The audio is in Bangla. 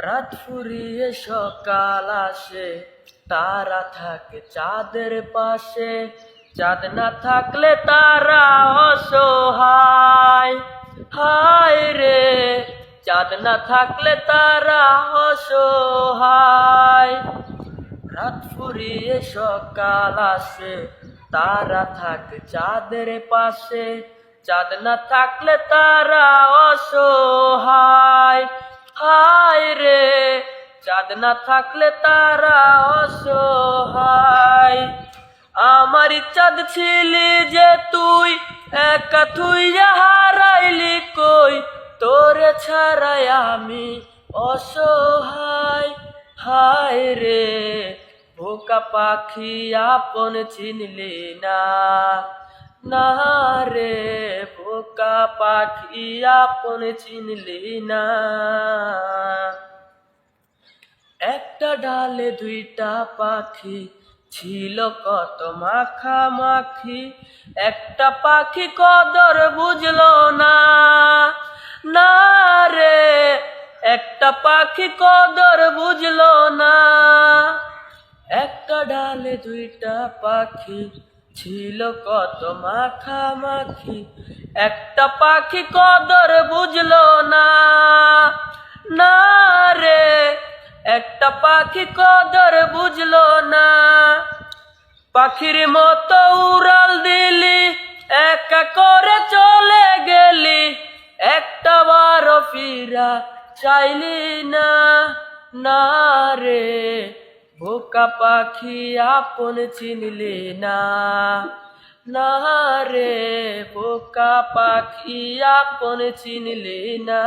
রাত ফুরিয়ে সকাল আসে, তারা থাকে চাঁদের পাশে। চাঁদ না থাকলে তারা অসহায়, হায় রে। চাঁদ না থাকলে তারা অসহায়। রাত ফুরিয়ে সকাল আসে, তারা থাকে চাঁদের পাশে। চাঁদ না থাকলে তারা অসহায়, হায় রে। চাঁদ না থাকলে তারা অসহায়। আমারই চাঁদ ছিলি যে তুই, একা তুই হারাইলি কই। তোরে ছাড়াই আমি অসহায়, হায় রে। বোকা পাখি আপন চিনলি না, না রে। বোকা পাখি আপন চিনলি না। একটা ডালে দুইটা পাখি, ছিল কত মাখামাখি। একটা পাখি কদর বুঝলো না, না রে। একটা পাখি কদর বুঝলো না। একটা ডালে দুইটা পাখি, ছিল কত মাখামাখি। একটা পাখি কদর বুঝলো না, না রে। একটা পাখি কদর বুঝলো না। পাখির মতো উড়াল দিলি, একা করে চলে গেলি। একটা বারো ফিরা চাইলি না, না রে। বোকা পাখি আপন চিনলি না, না রে। বোকা পাখি আপন চিনলি না।